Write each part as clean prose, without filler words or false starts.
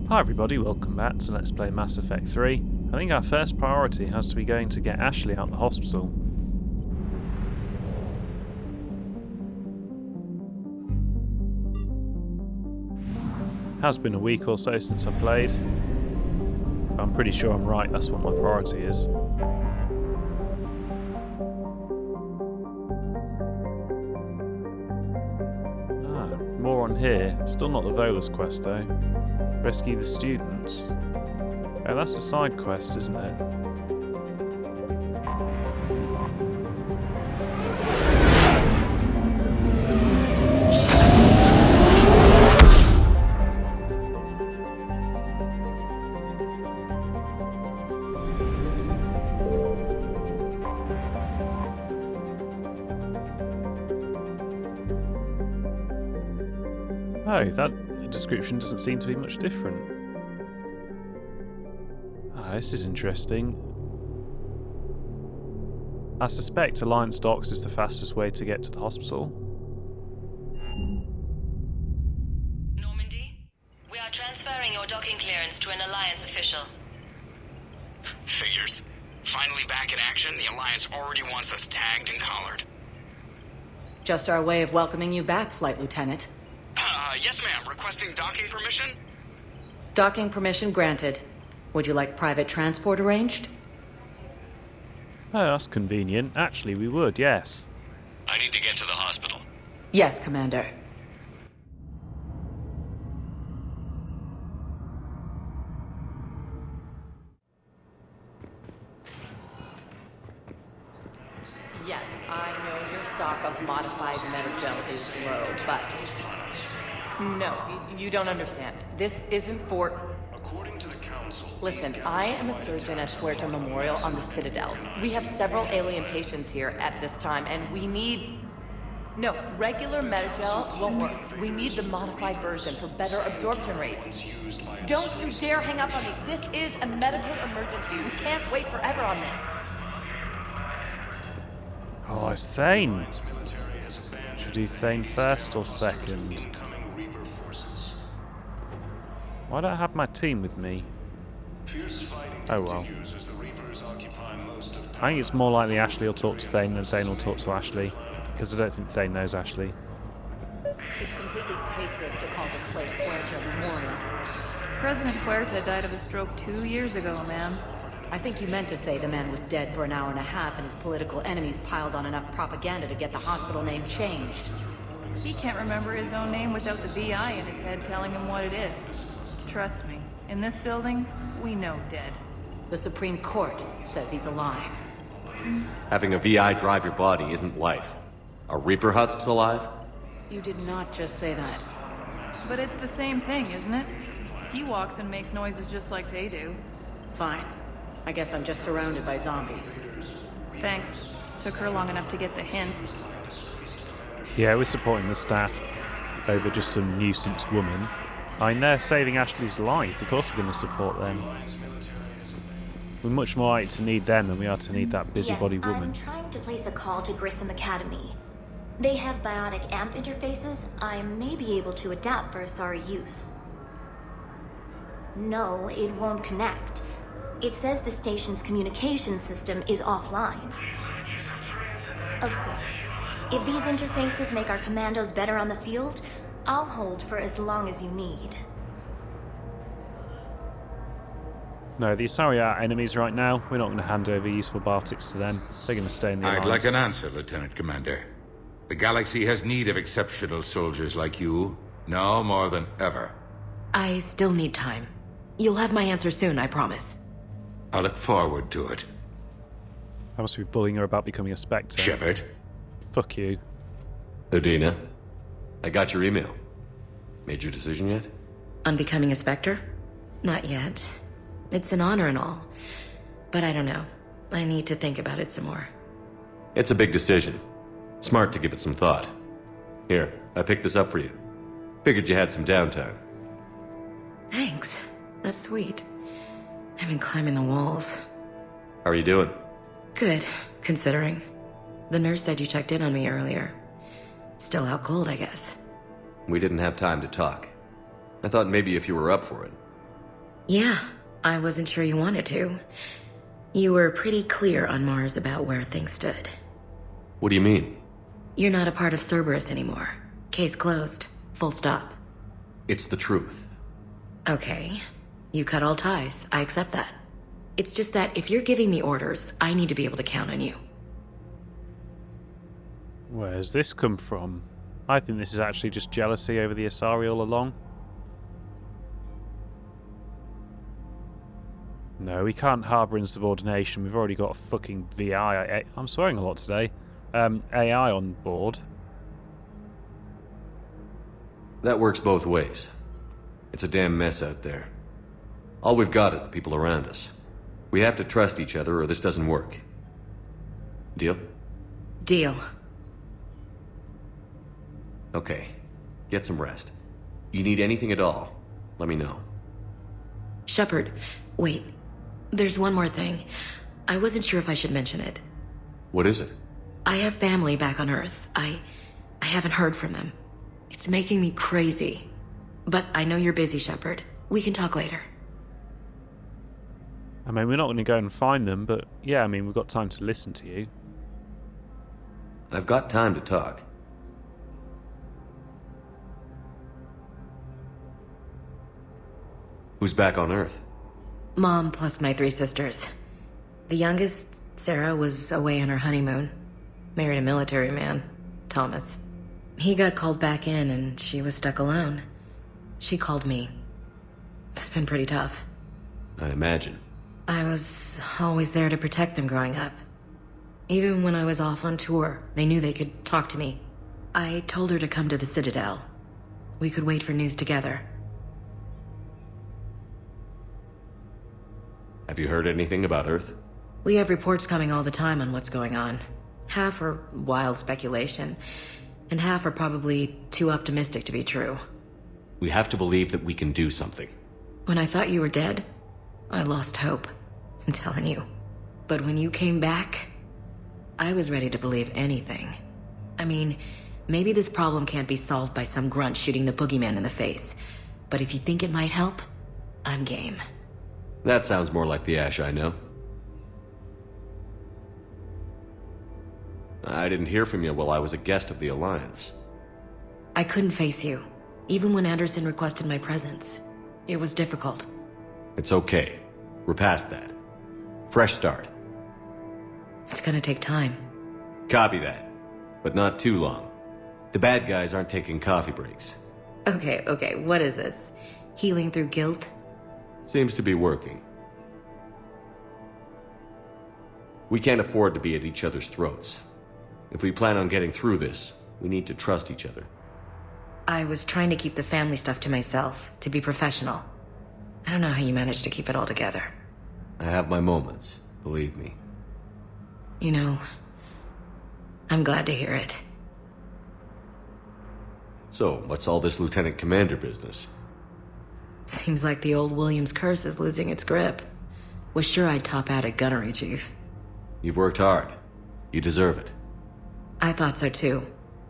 Hi everybody, welcome back to Let's Play Mass Effect 3. I think our first priority has to be going to get Ashley out of the hospital. Has been a week or so since I played. I'm pretty sure I'm right, that's what my priority is. More on here. Still not the Volus quest though. Rescue the students. Oh, that's a side quest, isn't it? Oh, that description doesn't seem to be much different. Ah, this is interesting. I suspect Alliance docks is the fastest way to get to the hospital. Normandy, we are transferring your docking clearance to an Alliance official. Figures. Finally back in action, the Alliance already wants us tagged and collared. Just our way of welcoming you back, Flight Lieutenant. Yes ma'am, requesting docking permission? Docking permission granted. Would you like private transport arranged? Oh, that's convenient. Actually, we would, yes. I need to get to the hospital. Yes, Commander. Yes, I know your stock of modified metagel is low, but... No, you don't understand. This isn't for... According to the Council... Listen, I am a surgeon at Puerto Memorial on the Citadel. We have several alien patients here at this time, and we need... No, regular metagel won't work. We need the modified version for better absorption rates. Don't you dare hang up on me. This is a medical emergency. We can't wait forever on this. Oh, it's Thane. Should we do Thane first or second? Why don't I have my team with me? Oh well. I think it's more likely Ashley will talk to Thane than Thane will talk to Ashley. Because I don't think Thane knows Ashley. It's completely tasteless to call this place Puerto Memorial. President Huerta died of a stroke 2 years ago, ma'am. I think you meant to say the man was dead for an hour and a half and his political enemies piled on enough propaganda to get the hospital name changed. He can't remember his own name without the BI in his head telling him what it is. Trust me, in this building, we know dead. The Supreme Court says he's alive. Having a VI drive your body isn't life. Are Reaper husks alive? You did not just say that. But it's the same thing, isn't it? He walks and makes noises just like they do. Fine. I guess I'm just surrounded by zombies. Thanks. Took her long enough to get the hint. Yeah, we're supporting the staff over just some nuisance woman. I mean, they're saving Ashley's life. Of course we're going to support them. We're much more likely to need them than we are to need that busybody woman. I'm trying to place a call to Grissom Academy. They have biotic AMP interfaces I may be able to adapt for Asari use. No, it won't connect. It says the station's communication system is offline. Of course, if these interfaces make our commandos better on the field, I'll hold for as long as you need. No, the Asari are enemies right now. We're not going to hand over useful biotics to them. They're going to stay in the Alliance. I'd like an answer, Lieutenant Commander. The galaxy has need of exceptional soldiers like you, now more than ever. I still need time. You'll have my answer soon, I promise. I look forward to it. I must be bullying her about becoming a Spectre. Shepard. Fuck you. Udina, I got your email. Made your decision yet? On becoming a Spectre? Not yet. It's an honor and all. But I don't know. I need to think about it some more. It's a big decision. Smart to give it some thought. Here, I picked this up for you. Figured you had some downtime. Thanks. That's sweet. I've been climbing the walls. How are you doing? Good, considering. The nurse said you checked in on me earlier. Still out cold, I guess. We didn't have time to talk. I thought maybe if you were up for it. Yeah, I wasn't sure you wanted to. You were pretty clear on Mars about where things stood. What do you mean? You're not a part of Cerberus anymore. Case closed. Full stop. It's the truth. Okay. You cut all ties. I accept that. It's just that if you're giving the orders, I need to be able to count on you. Where's this come from? I think this is actually just jealousy over the Asari all along. No, we can't harbour insubordination. We've already got a fucking VI. I'm swearing a lot today. AI on board. That works both ways. It's a damn mess out there. All we've got is the people around us. We have to trust each other or this doesn't work. Deal? Deal. Okay. Get some rest. You need anything at all, let me know. Shepard, wait. There's one more thing. I wasn't sure if I should mention it. What is it? I have family back on Earth. I haven't heard from them. It's making me crazy. But I know you're busy, Shepard. We can talk later. I mean, we're not going to go and find them, but yeah, I mean, we've got time to listen to you. I've got time to talk. Who's back on Earth? Mom plus my 3 sisters. The youngest, Sarah, was away on her honeymoon. Married a military man, Thomas. He got called back in and she was stuck alone. She called me. It's been pretty tough. I imagine. I was always there to protect them growing up. Even when I was off on tour, they knew they could talk to me. I told her to come to the Citadel. We could wait for news together. Have you heard anything about Earth? We have reports coming all the time on what's going on. Half are wild speculation, and half are probably too optimistic to be true. We have to believe that we can do something. When I thought you were dead, I lost hope. I'm telling you. But when you came back, I was ready to believe anything. I mean, maybe this problem can't be solved by some grunt shooting the boogeyman in the face. But if you think it might help, I'm game. That sounds more like the Ash I know. I didn't hear from you while I was a guest of the Alliance. I couldn't face you, even when Anderson requested my presence. It was difficult. It's okay. We're past that. Fresh start. It's gonna take time. Copy that. But not too long. The bad guys aren't taking coffee breaks. Okay, what is this? Healing through guilt? Seems to be working. We can't afford to be at each other's throats. If we plan on getting through this, we need to trust each other. I was trying to keep the family stuff to myself, to be professional. I don't know how you managed to keep it all together. I have my moments, believe me. You know, I'm glad to hear it. So, what's all this Lieutenant Commander business? Seems like the old Williams curse is losing its grip. Was sure I'd top out at gunnery, Chief. You've worked hard. You deserve it. I thought so too.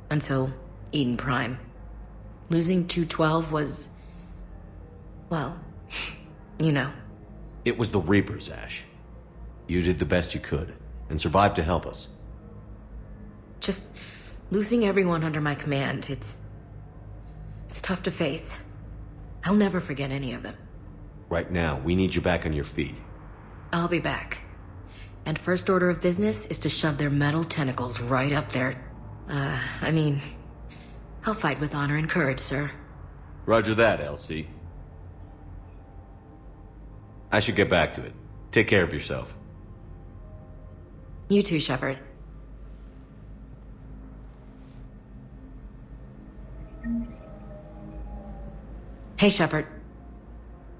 Until Eden Prime. Losing 212 was... well, you know. It was the Reapers, Ash. You did the best you could, and survived to help us. Just losing everyone under my command, it's tough to face. I'll never forget any of them. Right now, we need you back on your feet. I'll be back. And first order of business is to shove their metal tentacles right up there. I mean, I'll fight with honor and courage, sir. Roger that, LC. I should get back to it. Take care of yourself. You too, Shepard. Hey, Shepard.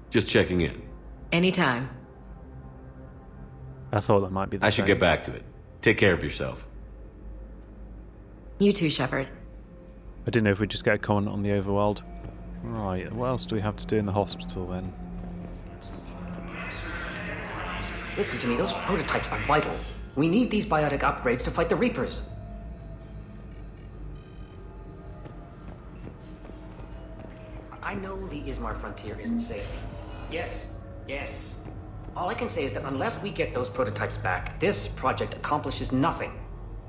Just checking in. Anytime. I thought that might be the I same. should get back to it. Take care of yourself. You too, Shepard. I didn't know if we'd just get a comment on the overworld. Right, what else do we have to do in the hospital then? Listen to me, those prototypes are vital. We need these biotic upgrades to fight the Reapers. I know the Ismar frontier isn't safe. Yes, Yes. All I can say is that unless we get those prototypes back, this project accomplishes nothing.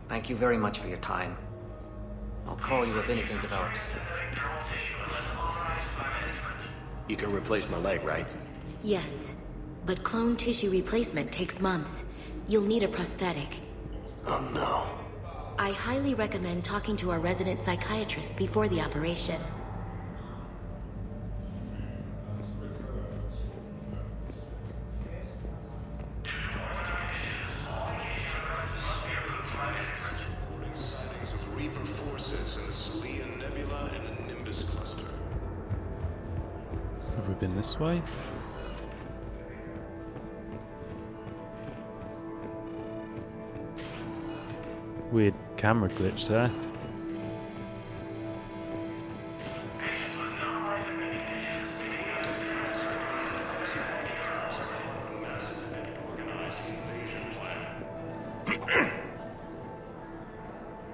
Thank you very much for your time. I'll call you if anything develops. You can replace my leg, right? Yes, but clone tissue replacement takes months. You'll need a prosthetic. Oh no. I highly recommend talking to our resident psychiatrist before the operation. Sightings of Reaper forces in the Celeian Nebula and the Nimbus cluster. Have we been this way? Weird camera glitch there.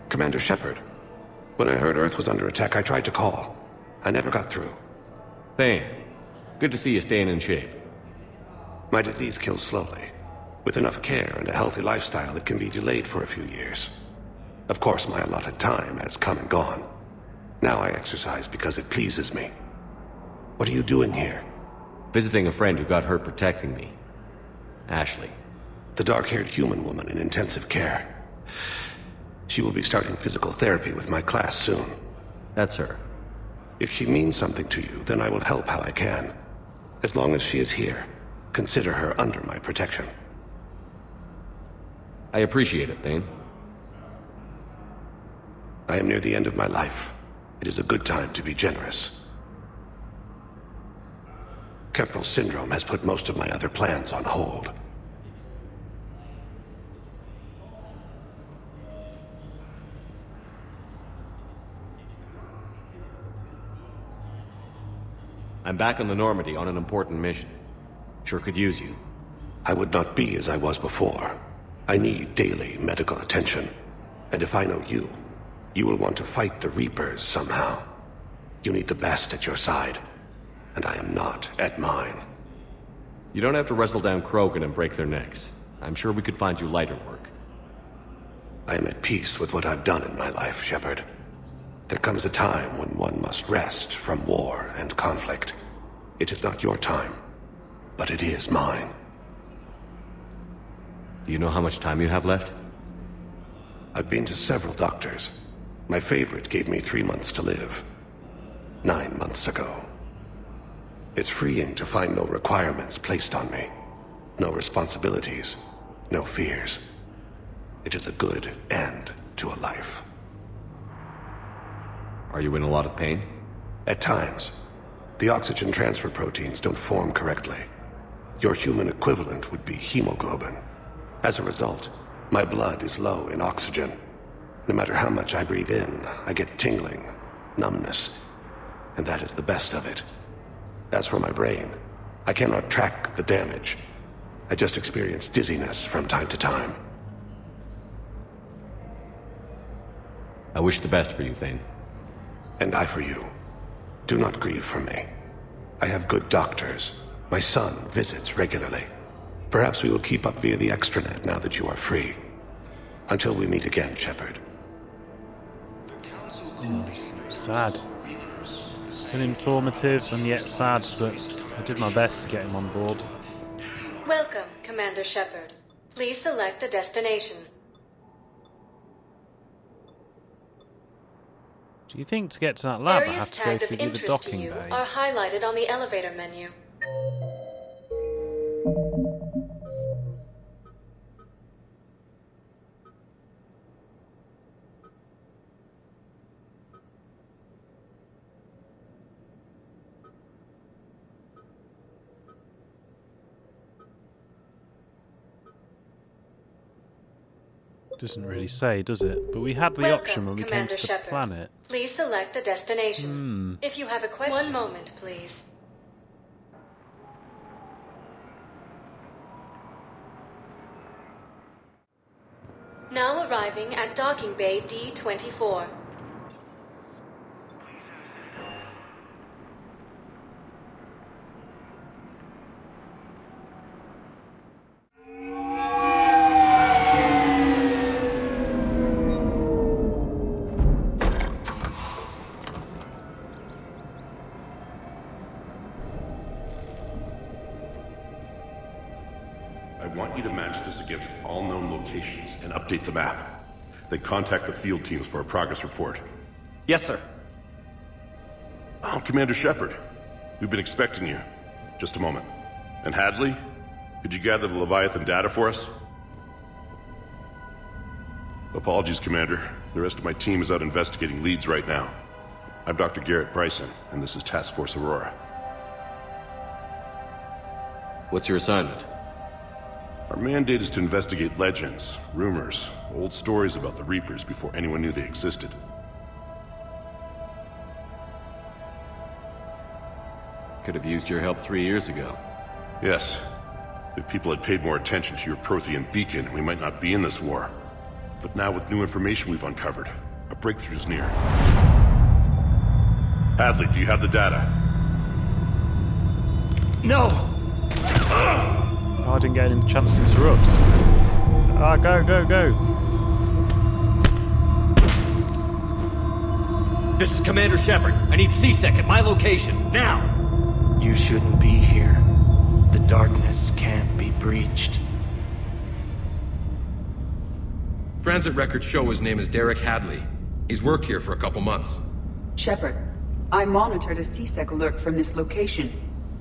Commander Shepard. When I heard Earth was under attack, I tried to call. I never got through. Thane, good to see you staying in shape. My disease kills slowly. With enough care and a healthy lifestyle, it can be delayed for a few years. Of course, my allotted time has come and gone. Now I exercise because it pleases me. What are you doing here? Visiting a friend who got hurt protecting me. Ashley. The dark-haired human woman in intensive care. She will be starting physical therapy with my class soon. That's her. If she means something to you, then I will help how I can. As long as she is here, consider her under my protection. I appreciate it, Thane. I am near the end of my life. It is a good time to be generous. Kepral syndrome has put most of my other plans on hold. I'm back on the Normandy on an important mission. Sure could use you. I would not be as I was before. I need daily medical attention. And if I know you, you will want to fight the Reapers somehow. You need the best at your side, and I am not at mine. You don't have to wrestle down Krogan and break their necks. I'm sure we could find you lighter work. I am at peace with what I've done in my life, Shepard. There comes a time when one must rest from war and conflict. It is not your time, but it is mine. Do you know how much time you have left? I've been to several doctors. My favorite gave me 3 months to live. 9 months ago. It's freeing to find no requirements placed on me. No responsibilities. No fears. It is a good end to a life. Are you in a lot of pain? At times. The oxygen transfer proteins don't form correctly. Your human equivalent would be hemoglobin. As a result, my blood is low in oxygen. No matter how much I breathe in, I get tingling, numbness, and that is the best of it. As for my brain, I cannot track the damage. I just experience dizziness from time to time. I wish the best for you, Thane. And I for you. Do not grieve for me. I have good doctors. My son visits regularly. Perhaps we will keep up via the extranet now that you are free. Until we meet again, Shepard. It's sad. And informative and yet sad, but I did my best to get him on board. Welcome, Commander Shepard. Please select a destination. Do you think to get to that lab I Areas have to go tagged of through the interest to docking you bay? are highlighted on the elevator menu. Doesn't really say, does it? But we had the option when we came to the Shepard. planet. Please select a destination. If you have a question... One moment, please. Now arriving at docking bay D-24. want you to match this against all known locations and update the map. Then contact the field teams for a progress report. Yes, sir. Oh, Commander Shepard. We've been expecting you. Just a moment. And Hadley, could you gather the Leviathan data for us? Apologies, Commander. The rest of my team is out investigating leads right now. I'm Dr. Bryson, and this is Task Force Aurora. What's your assignment? Our mandate is to investigate legends, rumors, old stories about the Reapers before anyone knew they existed. Could have used your help 3 years ago. Yes. If people had paid more attention to your Prothean beacon, we might not be in this war. But now with new information we've uncovered, a breakthrough's near. Hadley, do you have the data? No! Oh, I didn't get any chance to interrupt. Ah, go, go, go. This is Commander Shepard. I need C-Sec at my location, now! You shouldn't be here. The darkness can't be breached. Transit records show his name is Derek Hadley. He's worked here for a couple months. Shepard, I monitored a C-Sec alert from this location.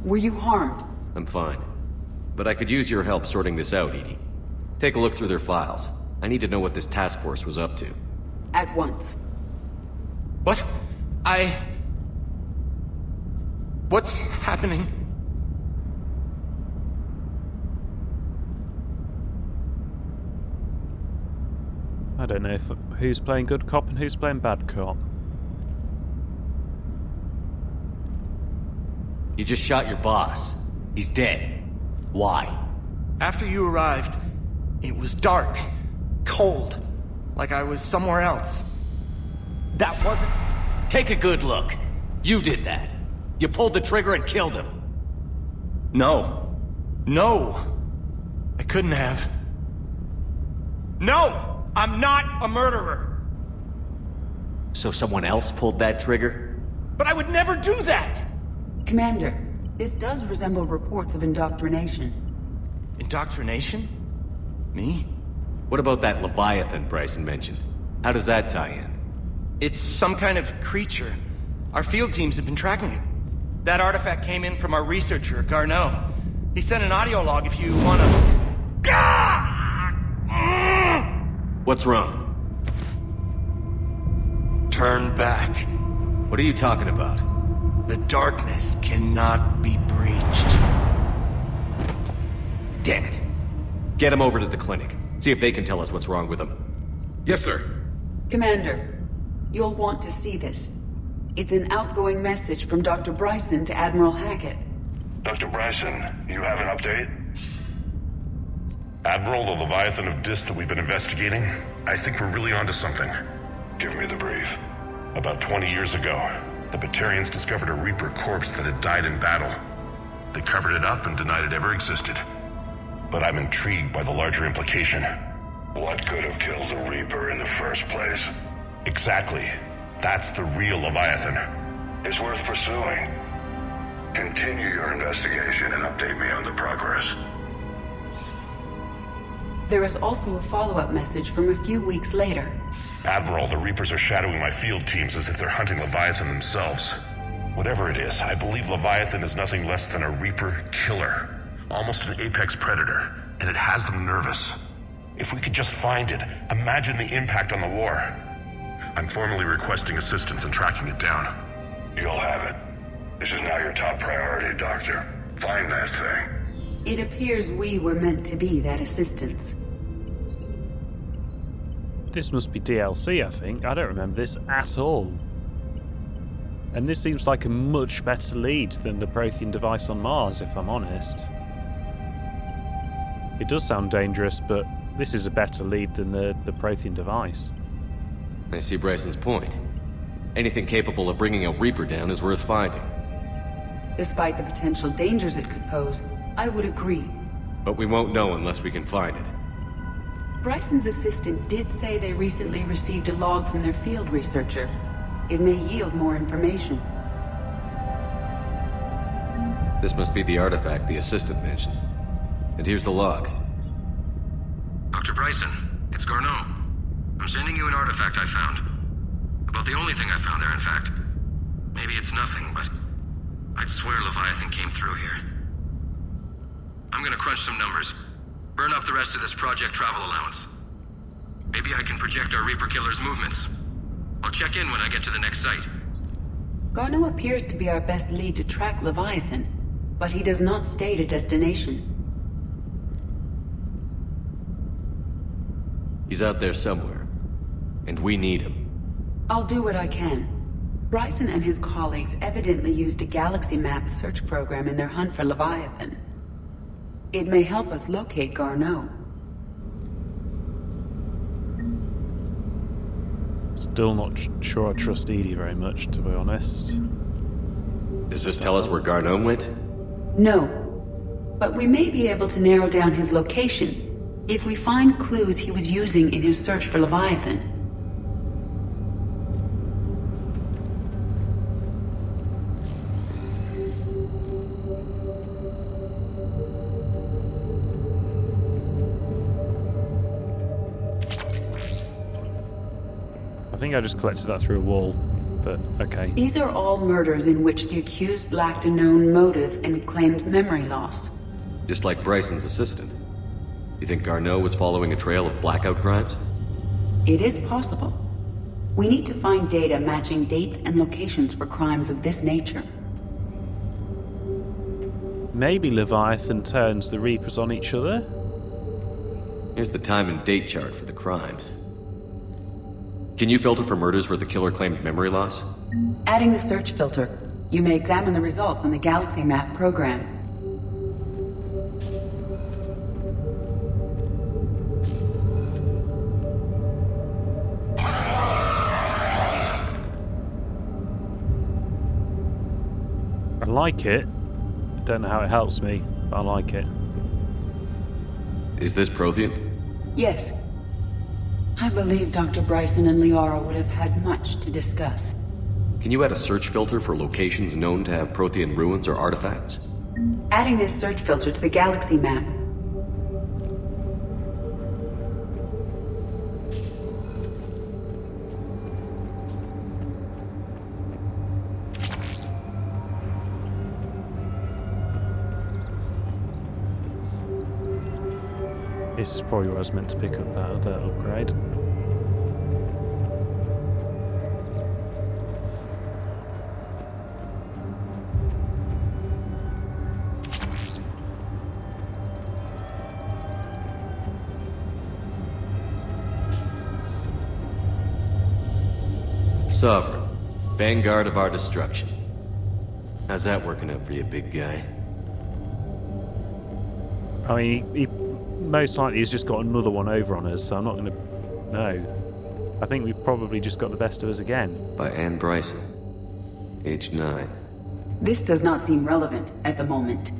Were you harmed? I'm fine. But I could use your help sorting this out, Edie. Take a look through their files. I need to know what this task force was up to. At once. What? What's happening? I don't know who's playing good cop and who's playing bad cop. You just shot your boss. He's dead. Why? After you arrived, it was dark, cold, like I was somewhere else. That wasn't... Take a good look. You did that. You pulled the trigger and killed him. No. No! I couldn't have. No! I'm not a murderer! So someone else pulled that trigger? But I would never do that! Commander, this does resemble reports of indoctrination. Indoctrination? Me? What about that Leviathan Bryson mentioned? How does that tie in? It's some kind of creature. Our field teams have been tracking it. That artifact came in from our researcher, Garneau. He sent an audio log if you wanna... What's wrong? Turn back. What are you talking about? The darkness cannot be breached. Damn it. Get him over to the clinic. See if they can tell us what's wrong with him. Yes, sir. Commander, you'll want to see this. It's an outgoing message from Dr. Bryson to Admiral Hackett. Dr. Bryson, you have an update? Admiral, the Leviathan of Dis that we've been investigating, I think we're really onto something. Give me the brief. About 20 years ago, the Batarians discovered a Reaper corpse that had died in battle. They covered it up and denied it ever existed. But I'm intrigued by the larger implication. What could have killed the Reaper in the first place? Exactly. That's the real Leviathan. It's worth pursuing. Continue your investigation and update me on the progress. There is also a follow-up message from a few weeks later. Admiral, the Reapers are shadowing my field teams as if they're hunting Leviathan themselves. Whatever it is, I believe Leviathan is nothing less than a Reaper killer. Almost an apex predator, and it has them nervous. If we could just find it, imagine the impact on the war. I'm formally requesting assistance in tracking it down. You'll have it. This is now your top priority, Doctor. Find that thing. It appears we were meant to be that assistance. This must be DLC, I think. I don't remember this at all. And this seems like a much better lead than the Prothean device on Mars, if I'm honest. It does sound dangerous, but this is a better lead than the Prothean device. I see Bryson's point. Anything capable of bringing a Reaper down is worth finding. Despite the potential dangers it could pose, I would agree. But we won't know unless we can find it. Bryson's assistant did say they recently received a log from their field researcher. It may yield more information. This must be the artifact the assistant mentioned. And here's the log. Dr. Bryson, it's Garneau. I'm sending you an artifact I found. About the only thing I found there, in fact. Maybe it's nothing, but I'd swear Leviathan came through here. I'm gonna crunch some numbers. Burn up the rest of this project travel allowance. Maybe I can project our Reaper Killer's movements. I'll check in when I get to the next site. Garneau appears to be our best lead to track Leviathan, but he does not state a destination. He's out there somewhere, and we need him. I'll do what I can. Bryson and his colleagues evidently used a galaxy map search program in their hunt for Leviathan. It may help us locate Garneau. Still not sure I trust Edie very much, to be honest. Does this tell us where Garneau went? No, but we may be able to narrow down his location if we find clues he was using in his search for Leviathan. I think I just collected that through a wall, but okay. These are all murders in which the accused lacked a known motive and claimed memory loss. Just like Bryson's assistant. You think Garneau was following a trail of blackout crimes? It is possible. We need to find data matching dates and locations for crimes of this nature. Maybe Leviathan turns the Reapers on each other? Here's the time and date chart for the crimes. Can you filter for murders where the killer claimed memory loss? Adding the search filter, you may examine the results on the Galaxy Map program. I like it. I don't know how it helps me, but I like it. Is this Prothean? Yes. I believe Dr. Bryson and Liara would have had much to discuss. Can you add a search filter for locations known to have Prothean ruins or artifacts? Adding this search filter to the Galaxy Map. This is probably where I was meant to pick up that other upgrade. Sovereign, vanguard of our destruction. How's that working out for you, big guy? I mean, he most likely he's just got another one over on us, so I'm not going to... No. I think we've probably just got the best of us again. By Anne Bryson. Age 9. This does not seem relevant at the moment.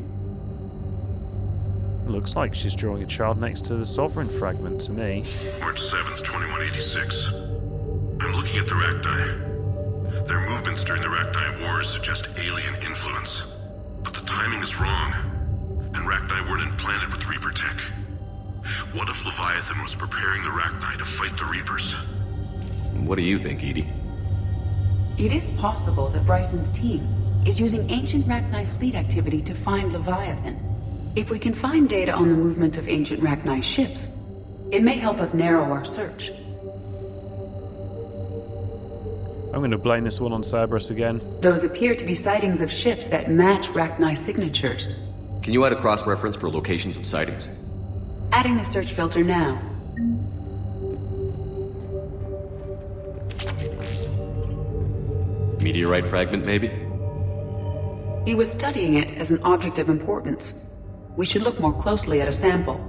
Looks like she's drawing a child next to the Sovereign fragment to me. March 7th, 2186. I'm looking at the Rachni. Their movements during the Rachni Wars suggest alien influence. But the timing is wrong. And Rachni weren't implanted with Reaper tech. What if Leviathan was preparing the Rachni to fight the Reapers? What do you think, Edie? It is possible that Bryson's team is using ancient Rachni fleet activity to find Leviathan. If we can find data on the movement of ancient Rachni ships, it may help us narrow our search. I'm going to blame this one on Cerberus again. Those appear to be sightings of ships that match Rachni signatures. Can you add a cross-reference for locations of sightings? Adding the search filter now. Meteorite fragment, maybe? He was studying it as an object of importance. We should look more closely at a sample.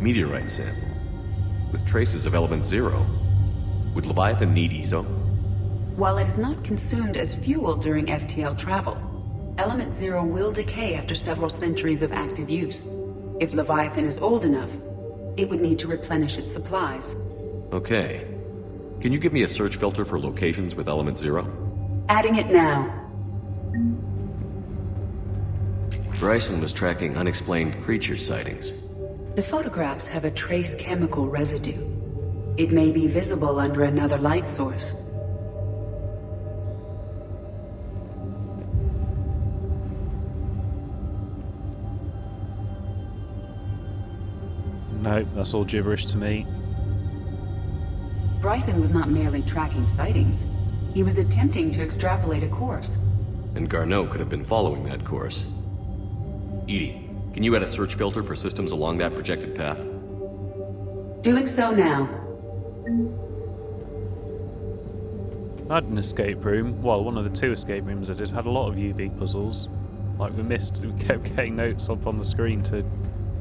Meteorite sample. With traces of element 0. Would Leviathan need ESO? While it is not consumed as fuel during FTL travel, Element 0 will decay after several centuries of active use. If Leviathan is old enough, it would need to replenish its supplies. Okay. Can you give me a search filter for locations with element 0? Adding it now. Bryson was tracking unexplained creature sightings. The photographs have a trace chemical residue. It may be visible under another light source. Nope, that's all gibberish to me. Bryson was not merely tracking sightings. He was attempting to extrapolate a course. And Garneau could have been following that course. Edie, can you add a search filter for systems along that projected path? Doing so now. I had an escape room. Well, one of the 2 escape rooms I did had a lot of UV puzzles. Like we kept getting notes up on the screen to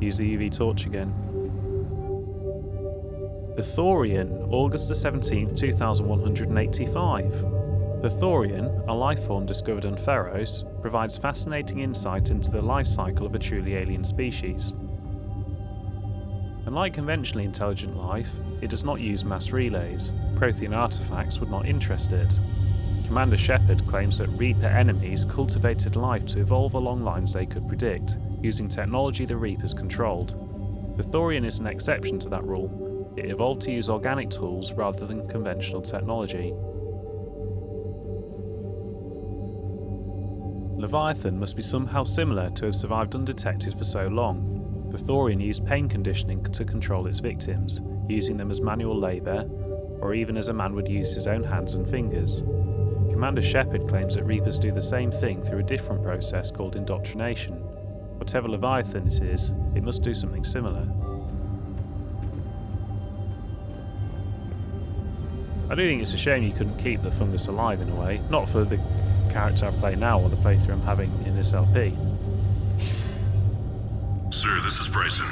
use the UV torch again. The Thorian, August the 17th, 2185. The Thorian, a life form discovered on Pharos, provides fascinating insight into the life cycle of a truly alien species. Unlike conventionally intelligent life, it does not use mass relays. Prothean artifacts would not interest it. Commander Shepard claims that Reaper enemies cultivated life to evolve along lines they could predict, using technology the Reapers controlled. The Thorian is an exception to that rule. It evolved to use organic tools rather than conventional technology. Leviathan must be somehow similar to have survived undetected for so long. The Thorian used pain conditioning to control its victims, using them as manual labour, or even as a man would use his own hands and fingers. Commander Shepard claims that Reapers do the same thing through a different process called indoctrination. Whatever Leviathan it is, it must do something similar. I do think it's a shame you couldn't keep the fungus alive in a way, not for the character I play now or the playthrough I'm having in this LP. Sir, this is Bryson.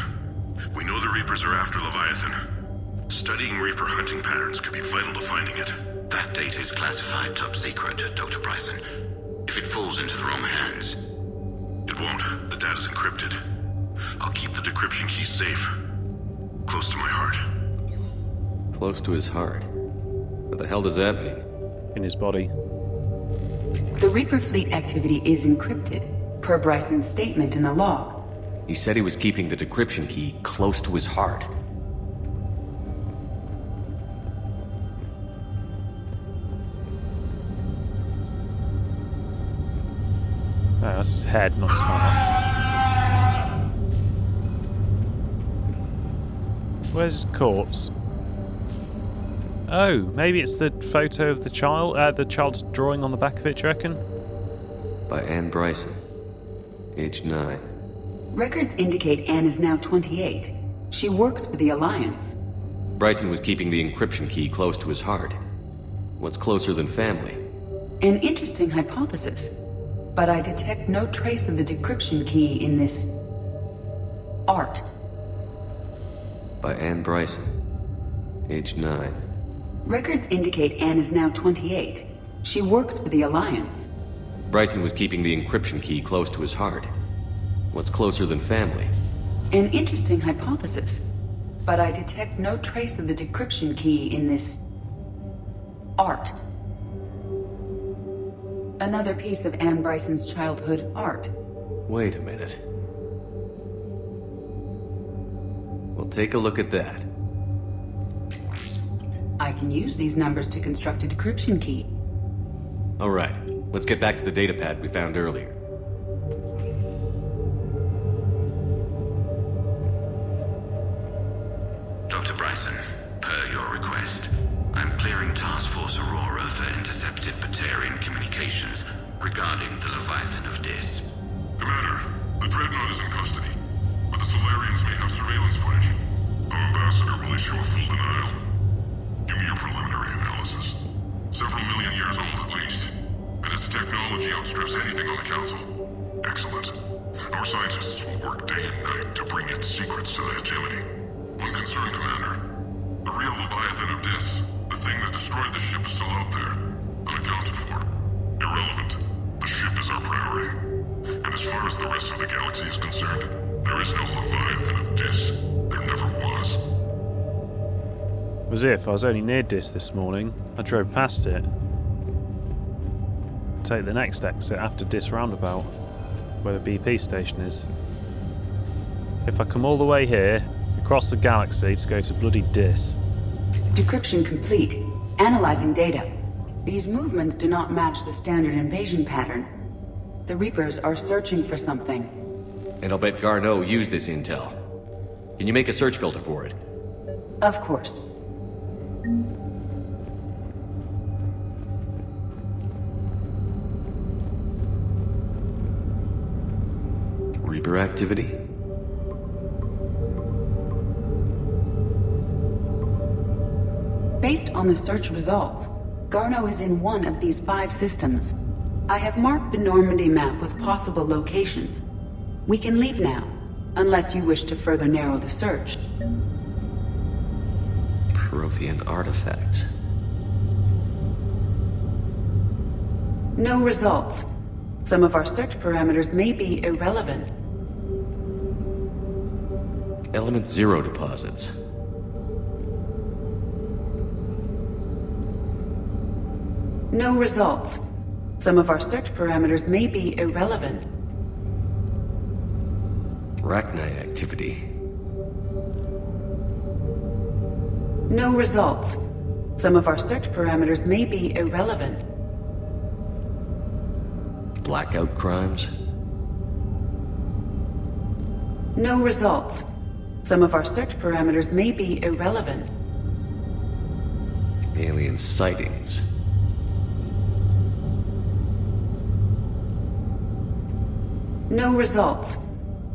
We know the Reapers are after Leviathan. Studying Reaper hunting patterns could be vital to finding it. That data is classified top secret, Dr. Bryson. If it falls into the wrong hands... It won't. The data's encrypted. I'll keep the decryption key safe. Close to my heart. Close to his heart? What the hell does that mean? In his body. The Reaper fleet activity is encrypted, per Bryson's statement in the log. He said he was keeping the decryption key close to his heart. Oh, that's his head, not his heart. Where's his corpse? Oh, maybe it's the photo of the child's drawing on the back of it, do you reckon? By Anne Bryson, age 9. Records indicate Anne is now 28. She works for the Alliance. Bryson was keeping the encryption key close to his heart. What's closer than family? An interesting hypothesis. But I detect no trace of the decryption key in this... art. By Anne Bryson, age 9. Records indicate Anne is now 28. She works for the Alliance. Bryson was keeping the encryption key close to his heart. What's closer than family? An interesting hypothesis. But I detect no trace of the decryption key in this... art. Another piece of Anne Bryson's childhood art. Wait a minute. Well, take a look at that. I can use these numbers to construct a decryption key. All right, let's get back to the datapad we found earlier. Dr. Bryson, per your request, I'm clearing Task Force Aurora for intercepted Batarian communications regarding the Leviathan of Dis. Commander, the Dreadnought is in custody, but the Solarians may have surveillance footage. Our ambassador will issue a full denial. Give me your preliminary analysis. Several million years old at least, and its technology outstrips anything on the Council. Excellent. Our scientists will work day and night to bring its secrets to the hegemony. One concern, Commander. The real Leviathan of Dis, the thing that destroyed the ship, is still out there, unaccounted for. Irrelevant. The ship is our priority. And as far as the rest of the galaxy is concerned, there is no Leviathan of Dis. There never was. As if I was only near Dis this morning. I drove past it. Take the next exit after Dis roundabout. where the BP station is. If I come all the way here, across the galaxy to go to bloody Dis. Decryption complete. Analyzing data. These movements do not match the standard invasion pattern. The Reapers are searching for something. And I'll bet Garneau used this intel. Can you make a search filter for it? Of course. Reaper activity? Based on the search results, Garneau is in one of these 5 systems. I have marked the Normandy map with possible locations. We can leave now, unless you wish to further narrow the search. Prothean artifacts. No results. Some of our search parameters may be irrelevant. Element 0 deposits. No results. Some of our search parameters may be irrelevant. Rachni activity. No results. Some of our search parameters may be irrelevant. Blackout crimes. No results. Some of our search parameters may be irrelevant. Alien sightings. No results.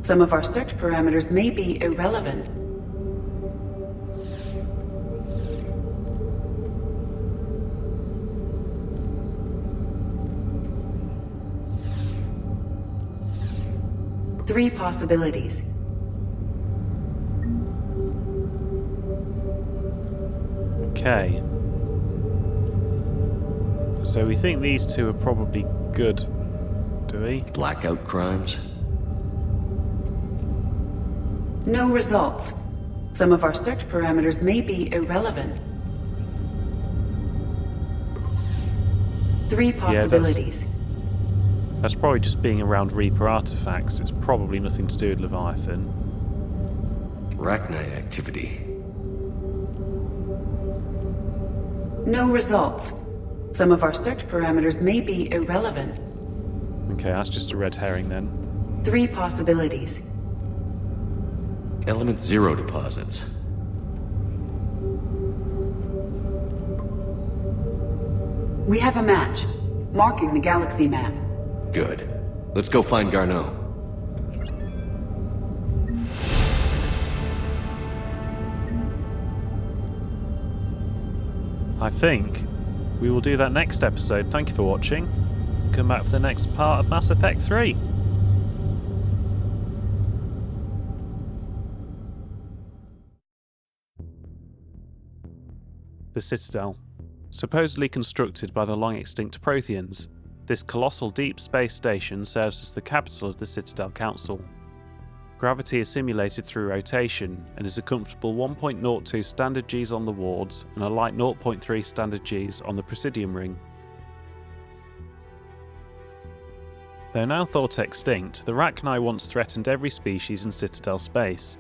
Some of our search parameters may be irrelevant. Three possibilities. Okay. So we think these two are probably good, do we? Blackout crimes. No results. Some of our search parameters may be irrelevant. Three possibilities. That's probably just being around Reaper artifacts. It's probably nothing to do with Leviathan. Rachni activity. No results. Some of our search parameters may be irrelevant. Okay, that's just a red herring then. Three possibilities. Element 0 deposits. We have a match, marking the galaxy map. Good. Let's go find Garneau. I think we will do that next episode. Thank you for watching. Come back for the next part of Mass Effect 3. The Citadel. Supposedly constructed by the long-extinct Protheans, this colossal deep space station serves as the capital of the Citadel Council. Gravity is simulated through rotation and is a comfortable 1.02 standard Gs on the wards and a light 0.3 standard Gs on the Presidium ring. Though now thought extinct, the Rachni once threatened every species in Citadel space.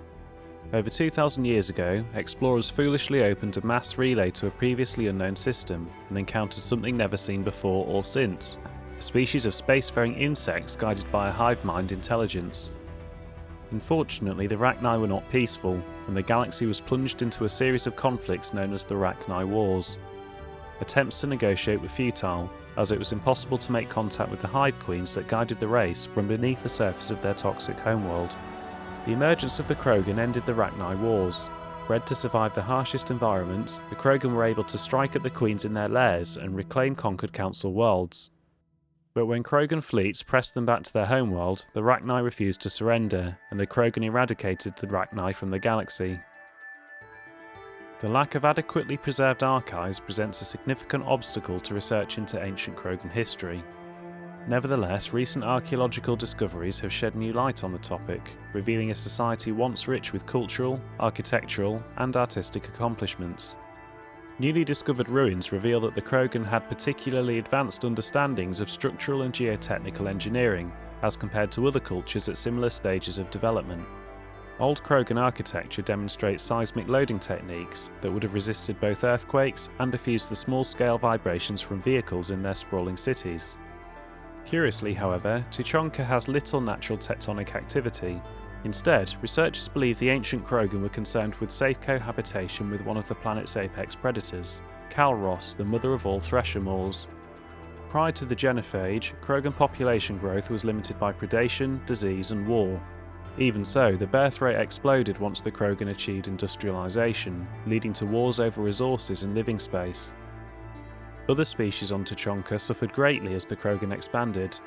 Over 2,000 years ago, explorers foolishly opened a mass relay to a previously unknown system and encountered something never seen before or since, a species of spacefaring insects guided by a hive mind intelligence. Unfortunately, the Rachni were not peaceful, and the galaxy was plunged into a series of conflicts known as the Rachni Wars. Attempts to negotiate were futile, as it was impossible to make contact with the hive queens that guided the race from beneath the surface of their toxic homeworld. The emergence of the Krogan ended the Rachni Wars. Bred to survive the harshest environments, the Krogan were able to strike at the queens in their lairs and reclaim conquered Council worlds. But when Krogan fleets pressed them back to their homeworld, the Rachni refused to surrender, and the Krogan eradicated the Rachni from the galaxy. The lack of adequately preserved archives presents a significant obstacle to research into ancient Krogan history. Nevertheless, recent archaeological discoveries have shed new light on the topic, revealing a society once rich with cultural, architectural, and artistic accomplishments. Newly discovered ruins reveal that the Krogan had particularly advanced understandings of structural and geotechnical engineering, as compared to other cultures at similar stages of development. Old Krogan architecture demonstrates seismic loading techniques that would have resisted both earthquakes and diffused the small-scale vibrations from vehicles in their sprawling cities. Curiously, however, Tuchanka has little natural tectonic activity. Instead, researchers believe the ancient Krogan were concerned with safe cohabitation with one of the planet's apex predators, Kalros, the mother of all thresher maws. Prior to the Genophage, Krogan population growth was limited by predation, disease and war. Even so, the birth rate exploded once the Krogan achieved industrialization, leading to wars over resources and living space. Other species on Tuchanka suffered greatly as the Krogan expanded.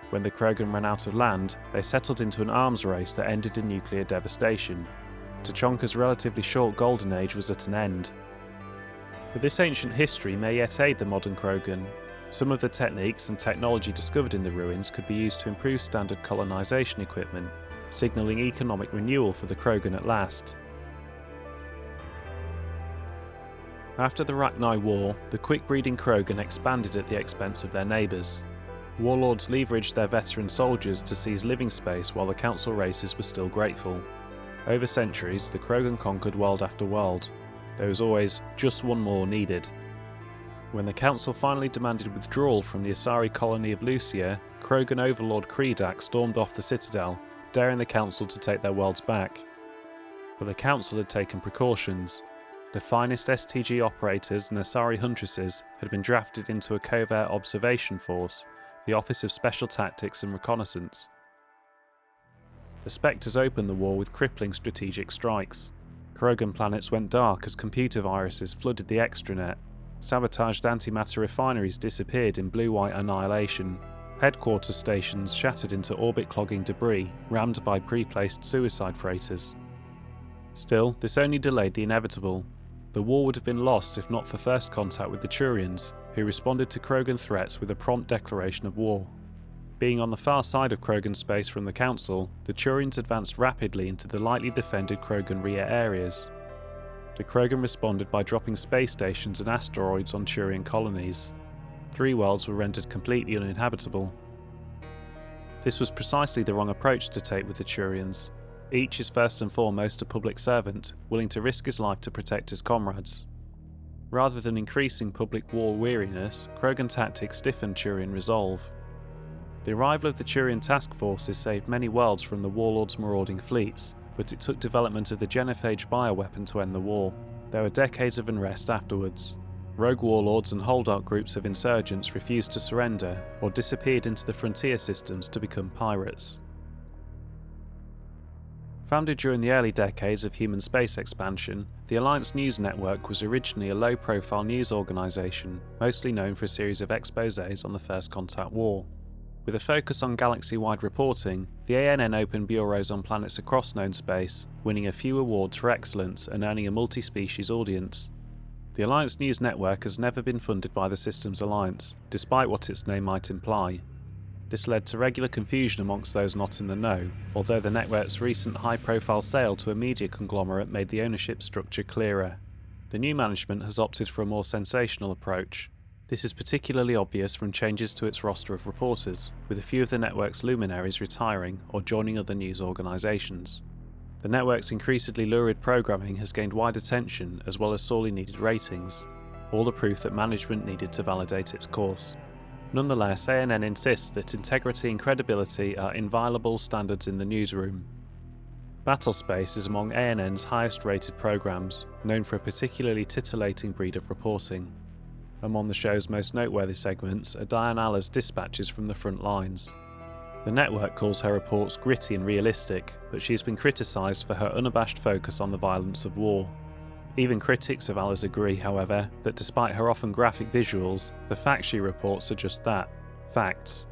When the Krogan ran out of land, they settled into an arms race that ended in nuclear devastation. Tuchanka's relatively short golden age was at an end. But this ancient history may yet aid the modern Krogan. Some of the techniques and technology discovered in the ruins could be used to improve standard colonization equipment, signalling economic renewal for the Krogan at last. After the Rachni War, the quick-breeding Krogan expanded at the expense of their neighbours. Warlords leveraged their veteran soldiers to seize living space while the council races were still grateful. Over centuries, the Krogan conquered world after world. There was always just one more needed. When the council finally demanded withdrawal from the Asari colony of Lucia, Krogan overlord Kredak stormed off the citadel, daring the council to take their worlds back. But the council had taken precautions. The finest STG operators and Asari huntresses had been drafted into a covert observation force, the Office of Special Tactics and Reconnaissance. The Spectres opened the war with crippling strategic strikes. Krogan planets went dark as computer viruses flooded the extranet. Sabotaged antimatter refineries disappeared in blue-white annihilation. Headquarters stations shattered into orbit-clogging debris, rammed by pre-placed suicide freighters. Still, this only delayed the inevitable. The war would have been lost if not for first contact with the Turians, who responded to Krogan threats with a prompt declaration of war. Being on the far side of Krogan space from the Council, the Turians advanced rapidly into the lightly defended Krogan rear areas. The Krogan responded by dropping space stations and asteroids on Turian colonies. 3 worlds were rendered completely uninhabitable. This was precisely the wrong approach to take with the Turians. Each is first and foremost a public servant, willing to risk his life to protect his comrades. Rather than increasing public war weariness, Krogan tactics stiffened Turian resolve. The arrival of the Turian task forces saved many worlds from the Warlords' marauding fleets, but it took development of the Genophage bioweapon to end the war. There were decades of unrest afterwards. Rogue warlords and holdout groups of insurgents refused to surrender or disappeared into the frontier systems to become pirates. Founded during the early decades of human space expansion, the Alliance News Network was originally a low-profile news organisation, mostly known for a series of exposés on the First Contact War. With a focus on galaxy-wide reporting, the ANN opened bureaus on planets across known space, winning a few awards for excellence and earning a multi-species audience. The Alliance News Network has never been funded by the Systems Alliance, despite what its name might imply. This led to regular confusion amongst those not in the know, although the network's recent high-profile sale to a media conglomerate made the ownership structure clearer. The new management has opted for a more sensational approach. This is particularly obvious from changes to its roster of reporters, with a few of the network's luminaries retiring or joining other news organisations. The network's increasingly lurid programming has gained wide attention as well as sorely needed ratings, all the proof that management needed to validate its course. Nonetheless, ANN insists that integrity and credibility are inviolable standards in the newsroom. Battlespace is among ANN's highest rated programmes, known for a particularly titillating breed of reporting. Among the show's most noteworthy segments are Diane Alla's dispatches from the front lines. The network calls her reports gritty and realistic, but she has been criticised for her unabashed focus on the violence of war. Even critics of Alla's agree, however, that despite her often graphic visuals, the facts she reports are just that, facts.